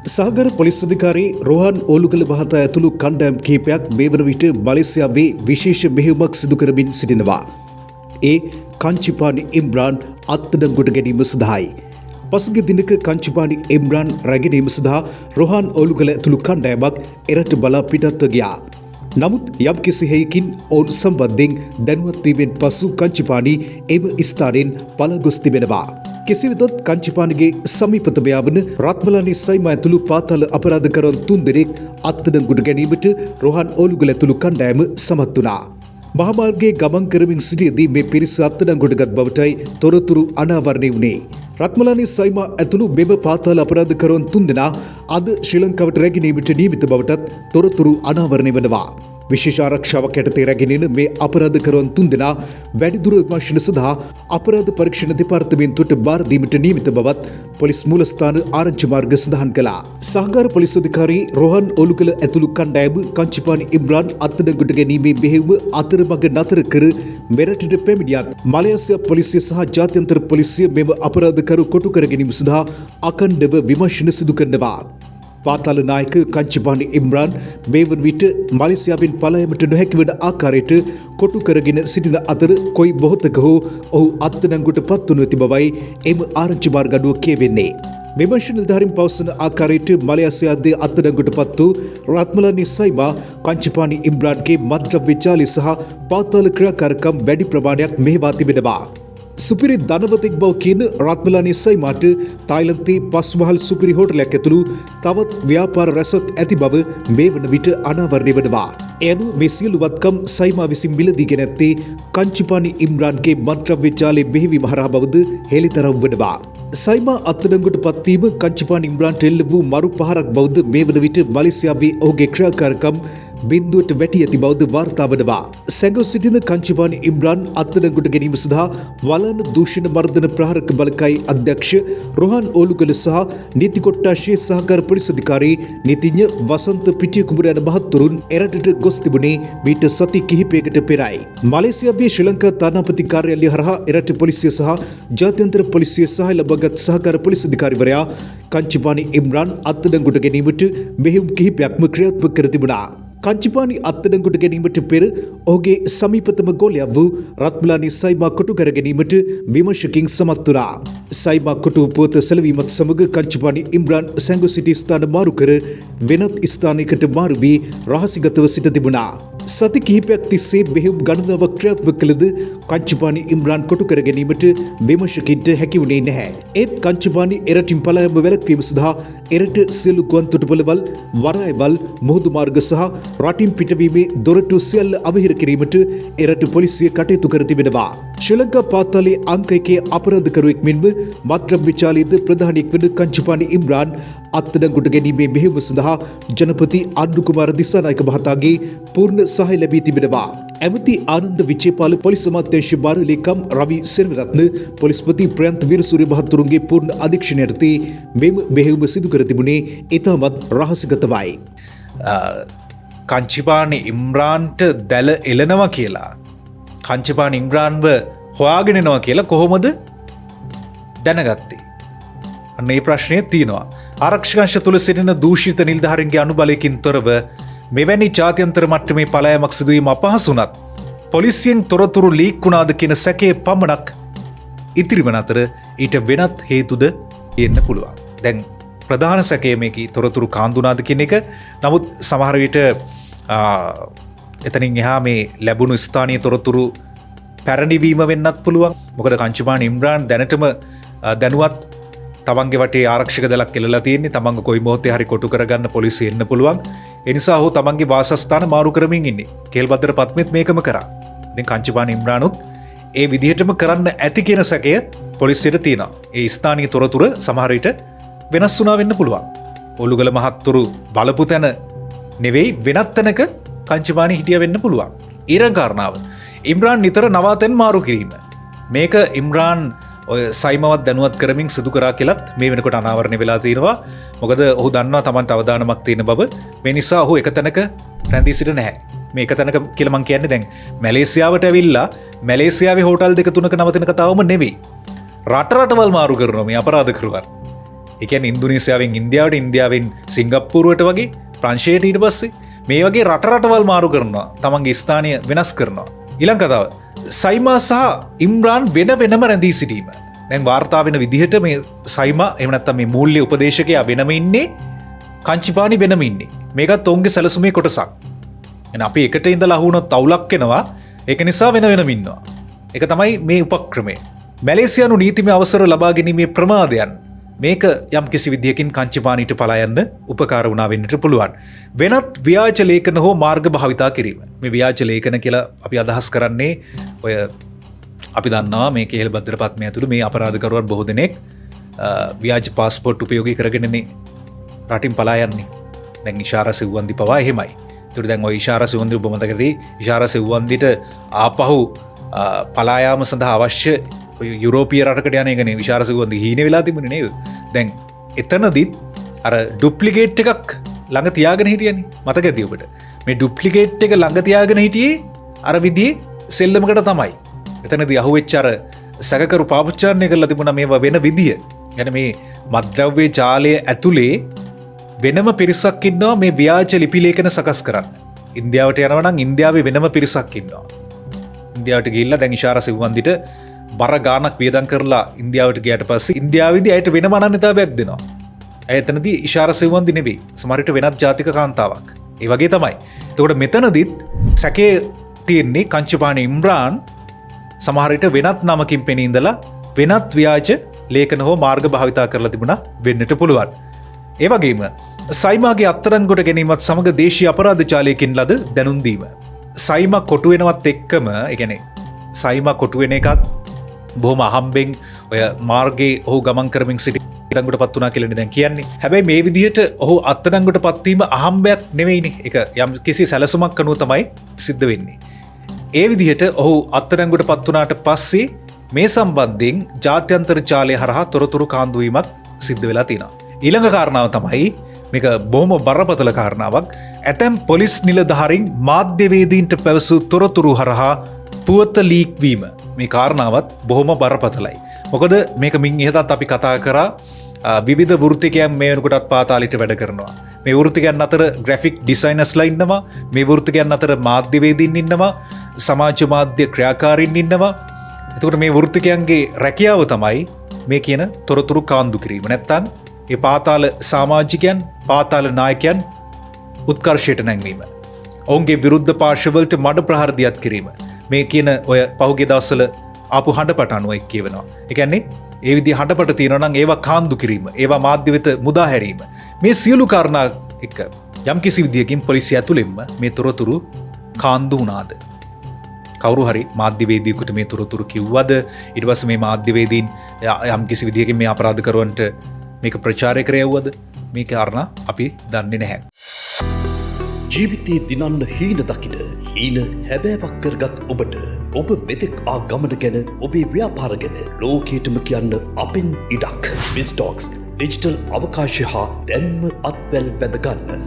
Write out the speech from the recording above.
සහගර police අධිකාරී රෝහන් ඕලුගල මහතා ඇතුළු කණ්ඩායම් කිහිපයක් මේ වන විට මලේසියාවේ විශේෂ මෙහෙයුමක් සිදු කරමින් සිටිනවා. ඒ කංචිපානි ඉම්රාන් අත්අඩංගුවට ගැනීම සඳහායි. පසුගිය දිනක කංචිපානි ඉම්රාන් රැගෙනීම සඳහා රෝහන් ඕලුගල ඇතුළු කණ්ඩායමක් එරට බලා පිටත්ව ගියා. නමුත් යම්කිසි හේයකින් ඔවුන් සම්බන්ධයෙන් දැනුවත් වීමෙන් පසු කංචිපානි එම ස්ථානයෙන් පලා ගොස් තිබෙනවා. කෙසේ වෙතත් කංචිපානිගේ සමීපතම වන රත්මලානි සයිමා ඇතුළු පාතාල අපරාධකරුවන් 3 දෙනෙක් අත්අඩංගුවට ගැනීමට රෝහන් ඕලුගල ඇතුළු කණ්ඩායම සමත් වුණා. මහාමාර්ගයේ ගමන් කරමින් සිටියදී මේ පිරිස අත්අඩංගුවට ගත් බවටයි තොරතුරු අනාවරණය වුණේ. රත්මලානි සයිමා ඇතුළු මෙම පාතාල අපරාධකරුවන් 3 දෙනා අද ශ්‍රී ලංකාවට රැගෙනීමට නියමිත බවටත් තොරතුරු අනාවරණය වෙනවා. විශේෂ ආරක්ෂාවක් යටතේ රැගෙන එන මේ අපරාධකරුවන් 3 දෙනා වැඩිදුර විමර්ශන සඳහා අපරාධ පරීක්ෂණ දෙපාර්තමේන්තුවට බාර දීමට නියමිත බවත් පොලිස් මූලස්ථාන ආරංචි මාර්ග සඳහන් කළා. සහකාර පොලිස් අධිකාරී රෝහන් ඕලුගල ඇතුළු කණ්ඩායම කංචිපානි ඉම්රාන් අත්අඩංගුවට ගැනීමේ මෙහෙයුම අතරමඟ නතර කර මෙරටට පැමිණියත් මලේසියා පොලිසිය සහ ජාත්‍යන්තර පොලිසිය මෙම අපරාධකරු කොටු කර ගැනීම සඳහා අඛණ්ඩව විමර්ශන සිදු කරනවා. පාතාල නායක කංචිපානි ඉම්රාන් මේ වන විට මලේසියාවෙන් පලායමට නොහැකි වන ආකාරයට කොටු කරගෙන සිටින අතර කොයි මොහොතක හෝ ඔහු අත්අඩංගුවට පත්වනු ඇති බවයි එම ආරංචි මාර්ග අඩුව කියවෙන්නේ. විමර්ශන නිලධාරීන් පවසන ආකාරයට මලේසියාවේ අත්අඩංගුවට පත් වූ රත්මලානි සයිමා කංචිපානි ඉම්රාන්ගේ මත්ද්‍රව්‍ය ජාලය සහ පාතාල ක්‍රියාකාරකම් වැඩි ප්‍රමාණයක් මෙහෙවා තිබෙනවා. සුපිරි ධනවතෙක් බව කියන රත්මලානි සයිමාට තායිලන්තයේ පස්මහල් සුපිරි හෝටලයක් ඇතුළු තවත් ව්‍යාපාර රැසක් ඇති බව මේ වන විට අනාවරණය වෙනවා. එනු මේ සියලු වත්කම් සයිමා විසින් මිලදීගෙන ඇත්තේ කංචිපානි ඉම්රාන්ගේ මත්ද්‍රව්‍ය ජාලය මෙහෙවීම හරහා බවද හෙළිදරව් වෙනවා. සයිමා අත්අඩංගුවට පත්වීම කංචිපානි ඉම්රාන්ට එල්ල වූ මරු පහරක් බවද මේ වන විට මලේසියාවේ ඔහුගේ ක්‍රියාකාරකම් බින්දුවට වැටි ඇති බවද වාර්තා වනවා. සැඟව සිටින කංචිපානි ඉම්රාන් අත්අඩංගුවට ගැනීම සඳහා වලන දූෂණ මර්දන ප්‍රහාරක බලකයි අධ්‍යක්ෂ රෝහන් ඕලුගල සහ නීති කොට්ටාශයේ සහකාර පොලිස් අධිකාරී නීතිඥ වසන්ත පිටියකුඹුර යන මහත්වරුන් එරටට ගොස් තිබුණේ මීට සති කිහිපයකට පෙරයි. මලේසියාවේ ශ්‍රී ලංකා තානාපති කාර්යාලය හරහා එරට පොලිසිය සහ ජාත්‍යන්තර පොලිසිය සහාය ලබාගත් සහකාර පොලිස් අධිකාරිවරයා කංචිපානි ඉම්රාන් අත්අඩංගුවට ගැනීමට මෙහෙයුම් කිහිපයක්ම ක්‍රියාත්මක කර තිබුණා. කංචිපානි අත්අඩංගුවට ගැනීමට පෙර ඔහුගේ සමීපතම ගෝලයා වූ රත්මලානි සයිමා කොටු කර ගැනීමට විමර්ශකයින් සමත් වුණා. සයිමා කොටු පුවත සැලවීමත් සමග කංචිපානි ඉම්රාන් සැඟව සිටි ස්ථාන මාරු කර වෙනත් ස්ථානයකට මාරු වී රහසිගතව සිට තිබුණා. සති කිහිපයක් තිස්සේ මෙහෙයුම් ගණනාවක් ක්‍රියාත්මක කළද කංචිපානි ඉම්රාන් කොටු කර ගැනීමට විමර්ශකයින්ට හැකි වුණේ නැහැ. ඒත් කංචිපානි එරටින් පලායම වැළැක්වීම සඳහා එරට සියලු ගුවන් තොටුපළවල්, වරායවල්, මුහුදු මාර්ග සහ රටින් පිටවීමේ දොරටු සියල්ල අවහිර කිරීමට එරට පොලිසිය කටයුතු කර තිබෙනවා. ශ්‍රී ලංකා පාතාලයේ අංක 1 අපරාධකරුවෙක් මෙන්ම මත්ද්‍රව්‍ය ජාලයේද ප්‍රධානියෙක් වන කංචිපානි ඉම්රාන් අත්අඩංගුවට ගැනීමේ මෙහෙයුම සඳහා ජනපති අන්ඩු කුමාර දිසානායක මහතාගේ පූර්ණ සහාය ලැබී තිබෙනවා. ඇමති ආනන්ද විජේපාල පොලිස් අමාත්‍යාංශ භාර ලේකම් රවි සෙනවිරත්න පොලිස්පති ප්‍රයන්ත් වීරසූරිය මහතුරුන්ගේ පූර්ණ අධීක්ෂණය යටතේ මෙම මෙහෙයුම සිදු කර තිබුණේ ඉතාමත් රහසිගතවයි. කංචිපානි ඉම්රාන්ට දැල එලනවා කියලා කංචිපානි ඉම්රාන්ව හොයාගෙන එනවා කියලා කොහොමද දැනගත්තේ? අන්න ඒ ප්‍රශ්නය තියෙනවා. ආරක්ෂක තුළ සිටින දූෂිත නිලධාරීන්ගේ අනුබලයකින් තොරව මෙවැනි ජාත්‍යන්තර මට්ටමේ පලායමක් සිදුවීම අපහසුණත් පොලිසියෙන් තොරතුරු ලීක් වුණාද කියන සැකය පමණක් ඉතිරි වන අතර ඊට වෙනත් හේතුද එන්න පුළුවන්. දැන් ප්‍රධාන සැකය මේකේ තොරතුරු කාන්දුනාද කියන එක. නමුත් සමහර විට එතනින් එහා මේ ලැබුණු ස්ථානීය තොරතුරු පැරණිවීම වෙන්නත් පුළුවන්. මොකද කංචිපානි ඉම්රාන් දැනටම දැනුවත් තමන්ගේ වටේ ආරක්ෂක දලක් එල්ලලා තියෙන්නේ. තමන්ව කොයි මොහොතේ හරි කොටු කරගන්න පොලිසිය එන්න පුළුවන්. ඒ නිසා ඔහු තමන්ගේ වාසස්ථාන මාරු කරමින් ඉන්නේ. කේල්බද්දර පත්මෙත් මේකම කරා. ඉතින් කංචිපානි ඉම්රානුත් ඒ විදිහටම කරන්න ඇති කියන සැකය පොලිසියට තියෙනවා. ඒ ස්ථානීය තොරතුරු සමහර විට වෙනස් වුණා වෙන්න පුළුවන්. ඔලුගල මහත්තුරු බලපු තැන නෙවෙයි වෙනත් තැනක කංචිපානි හිටියා වෙන්න පුළුවන්. ඊළඟ කාරණාව ඉම්රාන් නිතර නවාතැන් මාරු කිරීම. මේක ඉම්රාන් ඔය සයිමවත් දැනුවත් කරමින් සිදු කරා කියලත් මේ වෙනකොට අනාවරණය වෙලා තියෙනවා. මොකද ඔහු දන්නවා Tamanට අවදානමක් තියෙන බව. මේ නිසා ඔහු එක තැනක රැඳී සිට නැහැ. මේ එක තැනක කියලා මම කියන්නේ දැන් මැලේසියාවට ඇවිල්ලා මැලේසියාවේ හෝටල් දෙක තුනක නවතින කතාවම නෙවෙයි. රට රටවල් මාරු කරනවා මේ අපරාධකරුවන්. ඒ කියන්නේ ඉන්දුනීසියාවෙන් ඉන්දියාවට, ඉන්දියාවෙන් සිංගප්පූරුවට වගේ ප්‍රංශයට ඊට පස්සේ මේ වගේ රටවල් මාරු කරනවා. තමන්ගේ ස්ථානය වෙනස් කරනවා. ඊළඟ කතාව සයිමා සහ ඉම්රාන් වෙනම රැඳී සිටීම. දැන් වාර්තා වෙන විදිහට මේ සයිමා එහෙම නැත්නම් මේ මූල්‍ය උපදේශකයා වෙනම ඉන්නේ, කංචිපානි වෙනම ඉන්නේ. මේකත් ඔවුන්ගේ සැලසුමේ කොටසක්. එහෙනම් අපි එකට ඉඳලා අහුනොත් අවුලක් වෙනවා. ඒක නිසා වෙනම ඉන්නවා. ඒක තමයි මේ උපක්‍රමය. මැලේසියානු නීතිමය අවසර ලබා ගැනීමේ ප්‍රමාදයන් මේක යම් කිසි විදියකින් කංචිපානිට පලා යන්න උපකාර වුණා වෙන්නට පුළුවන්. වෙනත් ව්‍යාජ ලේඛන හෝ මාර්ග භාවිතා කිරීම. මේ ව්‍යාජ ලේඛන කියලා අපි අදහස් කරන්නේ ඔය අපි දන්නවා මේ කේල් භද්‍රපත්මය ඇතුළු මේ අපරාධකරුවන් බොහෝ දෙනෙක් ව්‍යාජ පාස්පෝර්ට් උපයෝගී කරගෙන මේ රටින් පලා යන්නේ. දැන් ඉෂාරා සෙව්වන්දි පවා එහෙමයි. ඒතර දැන් ඔය ඉෂාරා සෙව්වන්දි ඔබ මතකදී ඉෂාරා සෙව්වන්දිට ආපහු පලා යාම සඳහා අවශ්‍ය යුරෝපීය රටකට යන එකනේ ඉෂාරා සෙව්වන්දි හීන වෙලා තිබුණේ නේද? දැන් එතනදිත් අර ඩුප්ලිකේට් එකක් ළඟ තියාගෙන හිටියනේ. මතකද ඔබට? මේ ඩුප්ලිකේට් එක ළඟ තියාගෙන හිටියේ අර විදිහේ සෙල්ලමකට තමයි. එතනදී අහුවෙච්ච අර සැකකරු පාපුච්චාරණය කරලා තිබුණා මේවා වෙන විදිය. يعني මේ මත්ද්‍රව්‍ය ජාලය ඇතුලේ වෙනම පිරිසක් ඉන්නවා මේ ව්‍යාජ ලිපි ලේඛන සකස් කරන්න. ඉන්දියාවට යනවා නම් ඉන්දියාවේ වෙනම පිරිසක් ඉන්නවා. ඉන්දියාවට ගිහිල්ලා දැන් ඉෂාරා සෙව්වන්දිට බර ගානක් වියදම් කරලා ඉන්දියාවට ගියාට පස්සේ ඉන්දියාවේදී ඇයට වෙනම අනන්‍යතාවයක් දෙනවා. ඇය එතනදී ඉෂාරා සෙව්වන්දි නෙවෙයි. සමහරට වෙනත් ජාතික කාන්තාවක්. ඒ වගේ තමයි. එතකොට මෙතනදිත් සැකේ තියෙන්නේ කංචපානි ඉම්රාන් සමහරට වෙනත් නමකින් පෙනී ඉඳලා වෙනත් ව්‍යාජ ලේඛන හෝ මාර්ග භාවිතා කරලා තිබුණා වෙන්නට පුළුවන්. ඒ වගේම සයිමාගේ අත්අඩංගුවට ගැනීමත් සමග දේශීය අපරාධ ජාලයකින් ලද දැනුම් දීම. සයිමා කොටු වෙනවත් එක්කම ඒ කියන්නේ සයිමා කොටු වෙන එකත් බොහොම අහම්බෙන් ඔය මාර්ගයේ ඔහු ගමන් කරමින් සිටි අත්අඩංගුවට පත් වුණා කියලා දැන් කියන්නේ. හැබැයි මේ විදිහට ඔහු අත්අඩංගුවට පත්වීම අහම්බයක් නෙවෙයිනේ. ඒක යම් කිසි සැලසුමක් අනුව තමයි සිද්ධ වෙන්නේ. ඒ විදිහට ඔහු අත්අඩංගුවට පත් වුණාට පස්සේ මේ සම්බන්ධයෙන් ජාත්‍යන්තර ජාලය හරහා තොරතුරු කාන්දු වීමක් සිද්ධ වෙලා තියෙනවා. ඊළඟ කාරණාව තමයි මේක බොහොම බරපතල කාරණාවක්. ඇතැම් පොලිස් නිලධාරීන් මාධ්‍යවේදීන්ට පැවසූ තොරතුරු හරහා පුවත ලීක් වීම. මේ කාරණාවත් බොහොම බරපතලයි. මොකද මේක මින් ඉහතත් අපි කතා කරා විවිධ වෘත්තිකයන් මේ වෙනකොටත් පාතාලෙට වැඩ කරනවා. මේ වෘත්තිකයන් අතර ග්‍රැෆික් ඩිසයිනර්ස්ලා ඉන්නවා. මේ වෘත්තිකයන් අතර මාධ්‍යවේදීන් ඉන්නවා. සමාජ මාධ්‍ය ක්‍රියාකාරීන් ඉන්නවා. එතකොට මේ වෘත්තිකයන්ගේ රැකියාව තමයි මේ කියන තොරතුරු කාන්දු කිරීම. නැත්තම් ඒ පාතාල සමාජිකයන්, පාතාල නායකයන් උත්කර්ෂයට නැංවීම. ඔවුන්ගේ විරුද්ධ පාර්ශවවලට මඩ ප්‍රහාර දියත් කිරීම. මේ කියන ඔය පහුගිය දවස්වල ආපු හඬපට අනුව එක් කියවෙනවා. ඒ කියන්නේ ඒ විදිහ හඬපට තියෙනවා නම් ඒවා කාන්දු කිරීම, ඒවා මාධ්‍ය වෙත මුදා හැරීම. මේ සියලු කාරණා එක යම්කිසි විදියකින් පොලිසිය ඇතුළෙන්ම මේ තොරතුරු කාන්දු වුණාද? කවුරු හරි මාධ්‍යවේදියෙකුට මේ තොරතුරු කිව්වද? ඊට පස්සේ මේ මාධ්‍යවේදීන් යම්කිසි විදියකින් මේ අපරාධකරුවන්ට මේක ප්‍රචාරය කරයවුවද? මේ කාරණා අපි දන්නේ නැහැ. ජීවිතයේ දිනන්න හීන දකින හීන හැබෑවක් කරගත් ඔබට ඔබ මෙතෙක් ආ ගමන ගැන, ඔබේ ව්‍යාපාර ගැන ලෝකයටම කියන්න අපෙන් ඉඩක්. විස්ටොක්ස් ඩිජිටල් අවකාශය හා දැන්ම අත්වැල් බැඳගන්න.